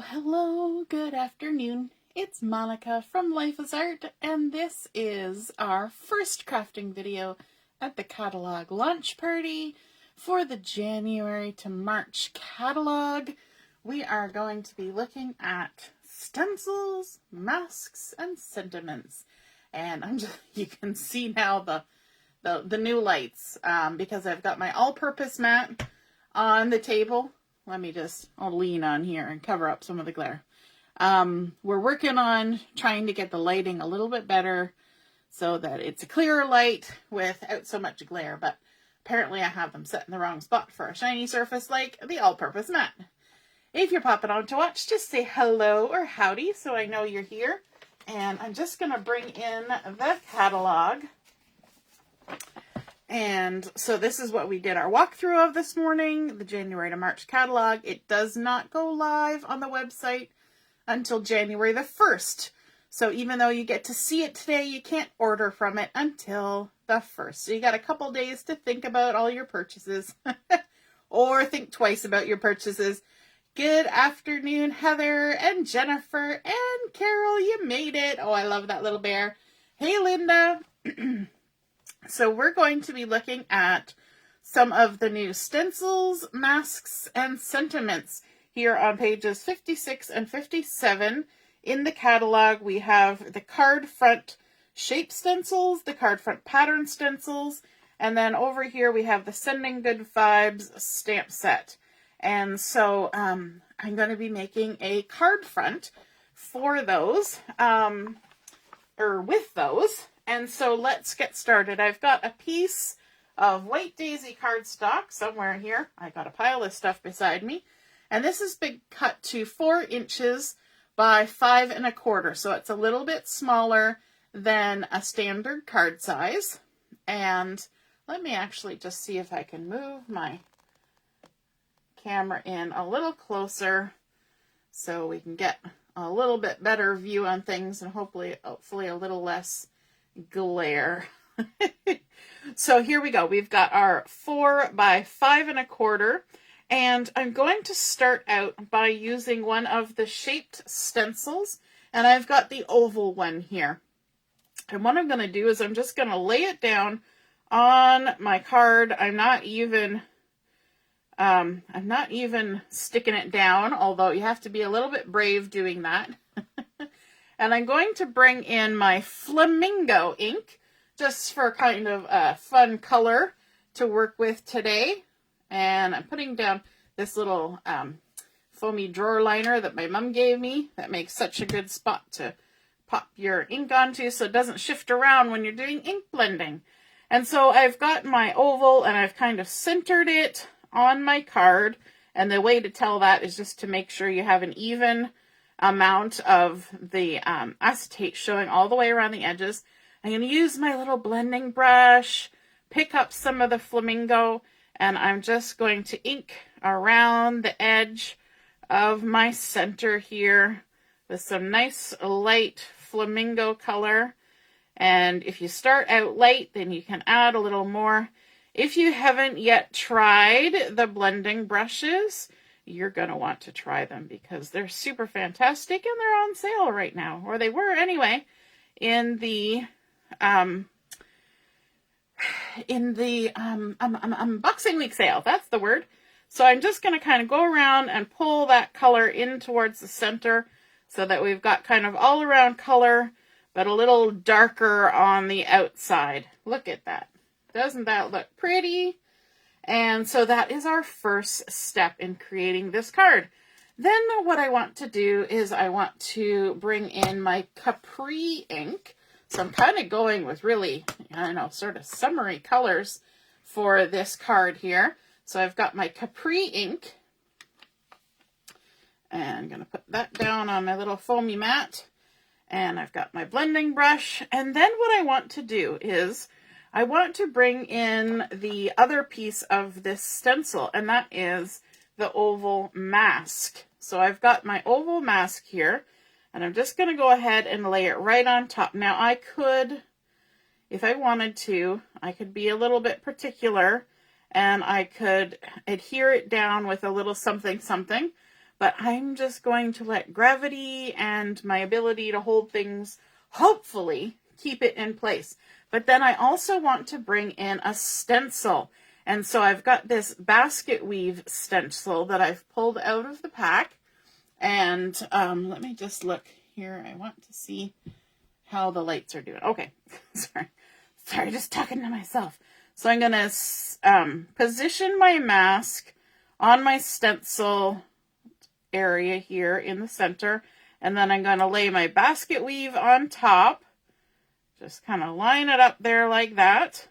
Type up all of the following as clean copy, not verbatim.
Hello, good afternoon. It's Monica from Life is Art, and this is our first crafting video at the Catalogue launch party for the January to March catalog. We are going to be looking at stencils, masks, and sentiments. And you can see now the new lights because I've got my all-purpose mat on the table. I'll lean on here and cover up some of the glare. We're working on trying to get the lighting a little bit better so that it's a clearer light without so much glare, but apparently I have them set in the wrong spot for a shiny surface like the all-purpose mat. If you're popping on to watch, just say hello or howdy so I know you're here. And I'm just going to bring in the catalog. And so this is what we did our walkthrough of this morning, the January to March catalog. It does not go live on the website until January the 1st. So even though you get to see it today, you can't order from it until the 1st. So you got a couple days to think about all your purchases or think twice about your purchases. Good afternoon, Heather and Jennifer and Carol. You made it. Oh, I love that little bear. Hey, Linda. So we're going to be looking at some of the new stencils, masks, and sentiments here on pages 56 and 57. In the catalog, we have the card front shape stencils, the card front pattern stencils, and then over here we have the Sending Good Vibes stamp set. And so I'm going to be making a card front for those, or with those. And so let's get started. I've got a piece of white daisy cardstock somewhere here. I got a pile of stuff beside me. And this has been cut to 4 inches by 5 1/4. So it's a little bit smaller than a standard card size. And let me actually just see if I can move my camera in a little closer so we can get a little bit better view on things and hopefully a little less glare. So here we go. We've got our 4 by 5 1/4, and I'm going to start out by using one of the shaped stencils, and I've got the oval one here. And what I'm going to do is I'm just going to lay it down on my card. I'm not even sticking it down, although you have to be a little bit brave doing that. And I'm going to bring in my Flamingo ink, just for kind of a fun color to work with today. And I'm putting down this little foamy drawer liner that my mom gave me. That makes such a good spot to pop your ink onto so it doesn't shift around when you're doing ink blending. And so I've got my oval and I've kind of centered it on my card. And the way to tell that is just to make sure you have an even amount of the acetate showing all the way around the edges. I'm going to use my little blending brush, pick up some of the Flamingo, and I'm just going to ink around the edge of my center here with some nice light Flamingo color. And if you start out light, then you can add a little more. If you haven't yet tried the blending brushes, you're going to want to try them because they're super fantastic and they're on sale right now, or they were anyway, in the unboxing week sale. That's the word. So I'm just going to kind of go around and pull that color in towards the center so that we've got kind of all around color, but a little darker on the outside. Look at that. Doesn't that look pretty? And so that is our first step in creating this card. Then what I want to do is I want to bring in my Capri ink. So I'm kind of going with really, sort of summery colors for this card here. So I've got my Capri ink. And I'm going to put that down on my little foamy mat. And I've got my blending brush. And then what I want to do is I want to bring in the other piece of this stencil, and that is the oval mask. So I've got my oval mask here, and I'm just going to go ahead and lay it right on top. Now I could, if I wanted to, I could be a little bit particular, and I could adhere it down with a little something something, but I'm just going to let gravity and my ability to hold things, hopefully, keep it in place. But then I also want to bring in a stencil. And so I've got this basket weave stencil that I've pulled out of the pack. And let me just look here. I want to see how the lights are doing. Okay, sorry, just talking to myself. So I'm going to position my mask on my stencil area here in the center. And then I'm going to lay my basket weave on top. Just kind of line it up there like that.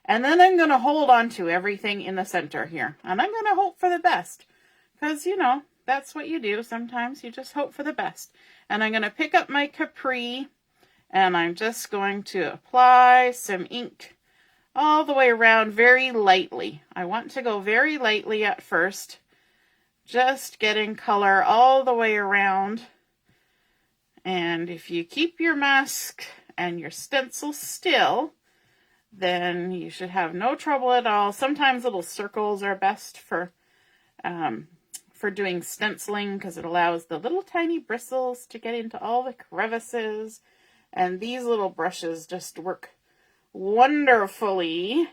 And then I'm going to hold on to everything in the center here. And I'm going to hope for the best. Because, you know, that's what you do. Sometimes you just hope for the best. And I'm going to pick up my Capri. And I'm just going to apply some ink all the way around very lightly. I want to go very lightly at first. Just getting color all the way around. And if you keep your mask and your stencil still, then you should have no trouble at all. Sometimes little circles are best for doing stenciling because it allows the little tiny bristles to get into all the crevices. And these little brushes just work wonderfully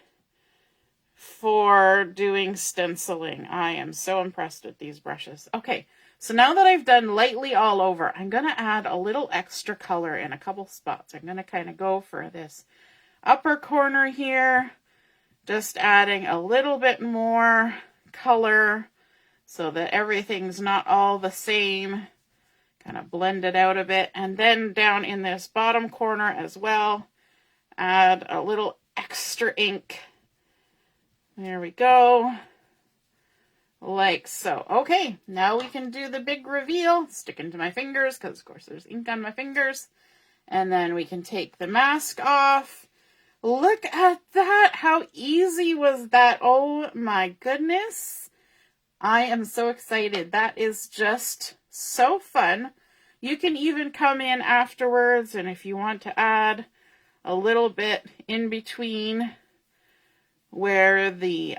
for doing stenciling. I am so impressed with these brushes. Okay, so now that I've done lightly all over, I'm going to add a little extra color in a couple spots. I'm going to kind of go for this upper corner here, just adding a little bit more color so that everything's not all the same. Kind of blend it out a bit. And then down in this bottom corner as well, add a little extra ink. There we go. Like so. Okay, now we can do the big reveal. Stick into my fingers, because of course there's ink on my fingers. And then we can take the mask off. Look at that. How easy was that? Oh my goodness. I am so excited. That is just so fun. You can even come in afterwards, and if you want to add a little bit in between where the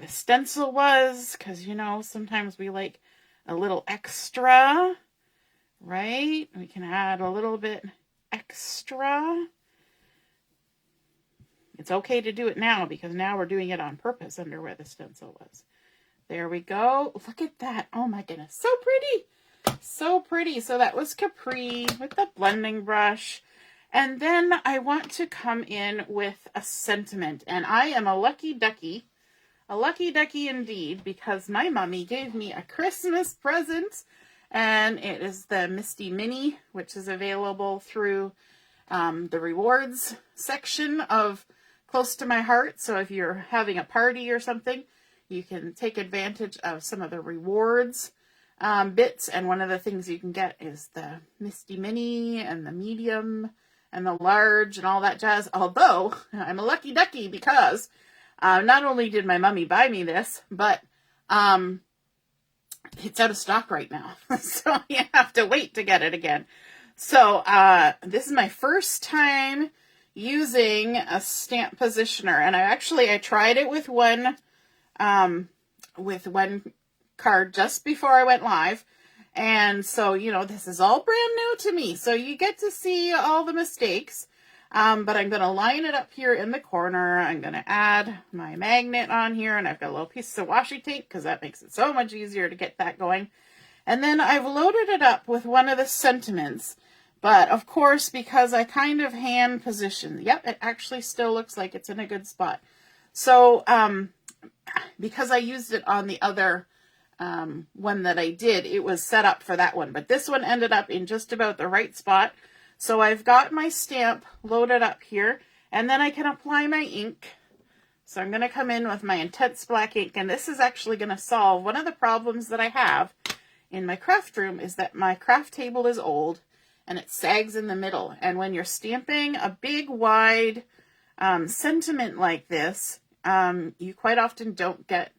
stencil was, because, you know, sometimes we like a little extra, right? We can add a little bit extra. It's okay to do it now, because now we're doing it on purpose under where the stencil was. There we go. Look at that. Oh my goodness. So pretty. So pretty. So that was Capri with the blending brush. And then I want to come in with a sentiment. And I am a lucky ducky indeed, because my mommy gave me a Christmas present. And it is the Misty Mini, which is available through the rewards section of Close to My Heart. So if you're having a party or something, you can take advantage of some of the rewards bits. And one of the things you can get is the Misty Mini and the medium and the large and all that jazz. Although I'm a lucky ducky, because not only did my mommy buy me this, but it's out of stock right now. So you have to wait to get it again. So this is my first time using a stamp positioner. And I tried it with one card just before I went live. And so, you know, this is all brand new to me. So you get to see all the mistakes. But I'm going to line it up here in the corner. I'm going to add my magnet on here. And I've got a little piece of washi tape, because that makes it so much easier to get that going. And then I've loaded it up with one of the sentiments. But, of course, because I kind of hand positioned, yep, it actually still looks like it's in a good spot. So, because I used it on the other one that I did, it was set up for that one. But this one ended up in just about the right spot. So I've got my stamp loaded up here, and then I can apply my ink. So I'm going to come in with my Intense Black ink, and this is actually going to solve one of the problems that I have in my craft room, is that my craft table is old, and it sags in the middle. And when you're stamping a big, wide sentiment like this, you quite often don't get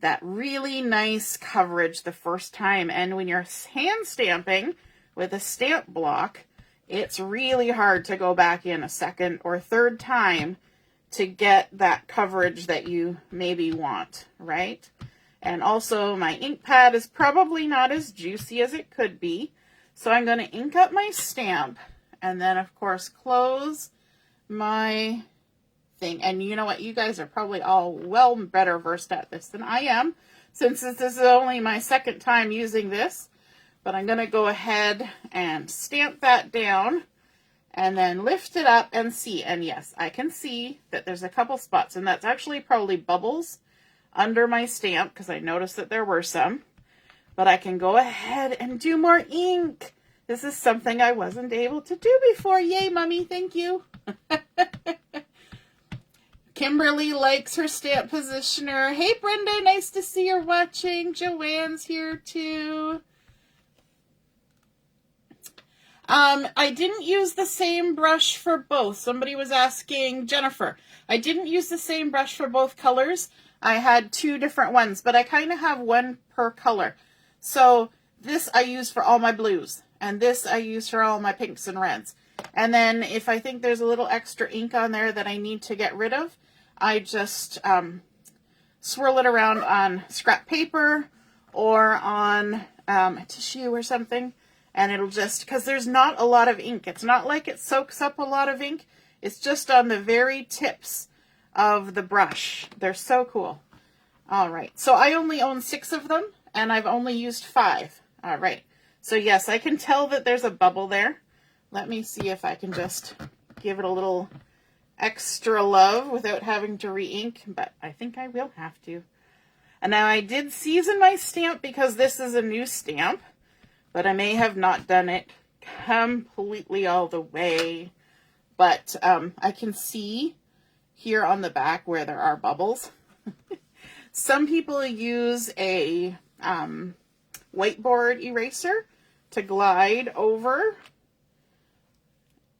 that really nice coverage the first time. And when you're hand stamping with a stamp block, it's really hard to go back in a second or third time to get that coverage that you maybe want, right? And also my ink pad is probably not as juicy as it could be. So I'm going to ink up my stamp and then of course close my thing. And you know what? You guys are probably all well better versed at this than I am, since this is only my second time using this. But I'm going to go ahead and stamp that down and then lift it up and see. And yes, I can see that there's a couple spots, and that's actually probably bubbles under my stamp because I noticed that there were some. But I can go ahead and do more ink. This is something I wasn't able to do before. Yay, Mommy, thank you. Kimberly likes her stamp positioner. Hey, Brenda, nice to see you're watching. Joanne's here too. I didn't use the same brush for both. Somebody was asking, Jennifer. I didn't use the same brush for both colors. I had two different ones, but I kind of have one per color. So this I use for all my blues, and this I use for all my pinks and reds. And then if I think there's a little extra ink on there that I need to get rid of, I just swirl it around on scrap paper or on a tissue or something. And it'll just, because there's not a lot of ink. It's not like it soaks up a lot of ink. It's just on the very tips of the brush. They're so cool. All right. So I only own 6 of them, and I've only used 5. All right. So yes, I can tell that there's a bubble there. Let me see if I can just give it a little extra love without having to re-ink, but I think I will have to. And now I did season my stamp because this is a new stamp. But I may have not done it completely all the way. But I can see here on the back where there are bubbles. Some people use a whiteboard eraser to glide over.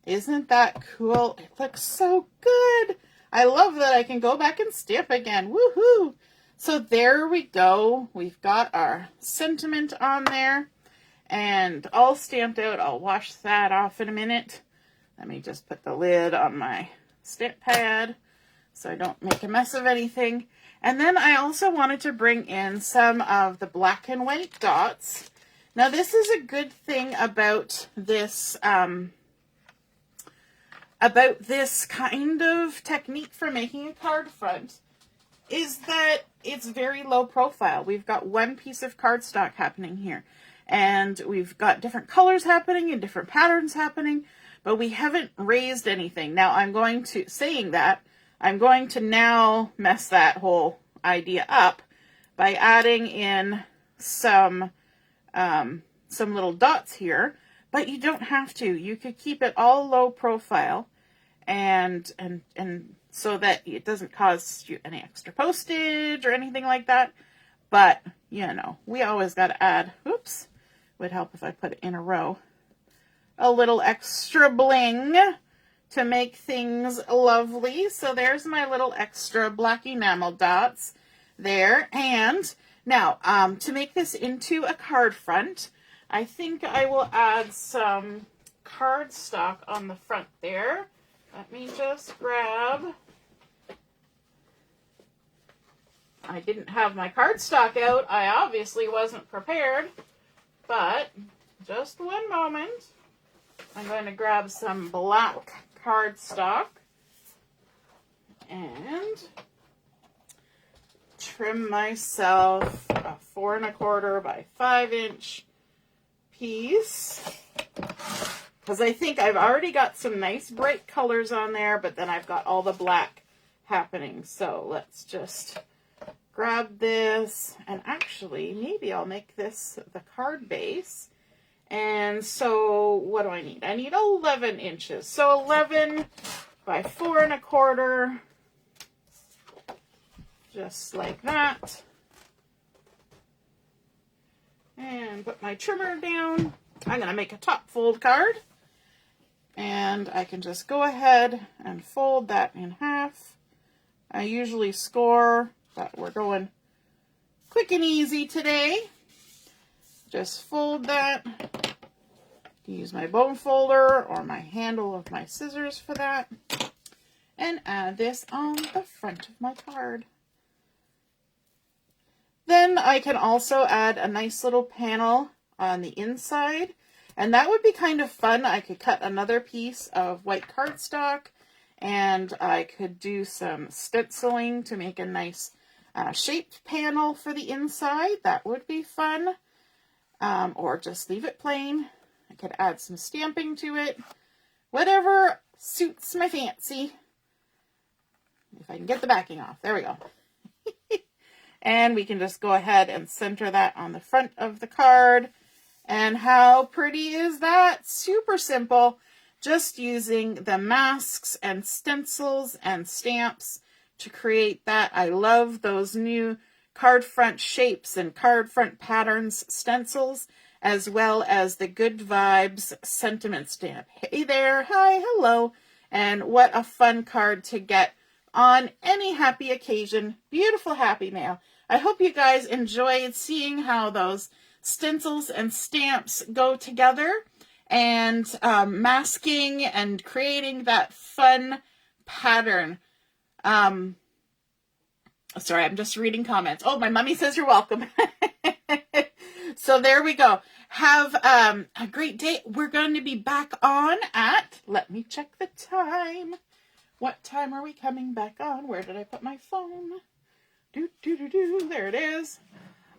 Isn't that cool? It looks so good. I love that I can go back and stamp again. Woohoo! So there we go. We've got our sentiment on there. And all stamped out. I'll wash that off in a minute. Let me just put the lid on my stamp pad so I don't make a mess of anything. And then I also wanted to bring in some of the black and white dots. Now this is a good thing about this kind of technique for making a card front, is that it's very low profile. We've got one piece of cardstock happening here. And we've got different colors happening and different patterns happening, but we haven't raised anything. Now I'm going to now mess that whole idea up by adding in some little dots here, but you don't have to. You could keep it all low profile and so that it doesn't cause you any extra postage or anything like that. But, you know, we always got to add, oops, would help if I put it in a row, a little extra bling to make things lovely. So there's my little extra black enamel dots there. And now, to make this into a card front, I think I will add some cardstock on the front there. Let me just grab. I didn't have my cardstock out. I obviously wasn't prepared. But just one moment. I'm going to grab some black cardstock and trim myself a 4 1/4 by 5 inch piece, because I think I've already got some nice bright colors on there, but then I've got all the black happening. So let's just grab this, and actually maybe I'll make this the card base. And so what do I need? I need 11 inches. So 11 by 4 1/4, just like that. And put my trimmer down. I'm going to make a top fold card, and I can just go ahead and fold that in half. I usually score, but we're going quick and easy today. Just fold that. Use my bone folder or my handle of my scissors for that. And add this on the front of my card. Then I can also add a nice little panel on the inside, and that would be kind of fun. I could cut another piece of white cardstock, and I could do some stenciling to make a nice shaped panel for the inside. That would be fun. Or just leave it plain. I could add some stamping to it. Whatever suits my fancy. If I can get the backing off. There we go. And we can just go ahead and center that on the front of the card. And how pretty is that? Super simple. Just using the masks and stencils and stamps to create that. I love those new card front shapes and card front patterns stencils, as well as the Good Vibes sentiment stamp. Hey there, hi, hello. And what a fun card to get on any happy occasion. Beautiful happy mail. I hope you guys enjoyed seeing how those stencils and stamps go together, and masking and creating that fun pattern. Sorry, I'm just reading comments. Oh, my mommy says you're welcome. So there we go. Have a great day. We're going to be back on at, let me check the time. What time are we coming back on? Where did I put my phone? There it is.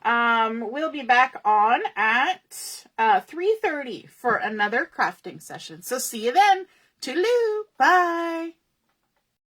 We'll be back on at 3:30 for another crafting session. So see you then. Toodaloo. Bye.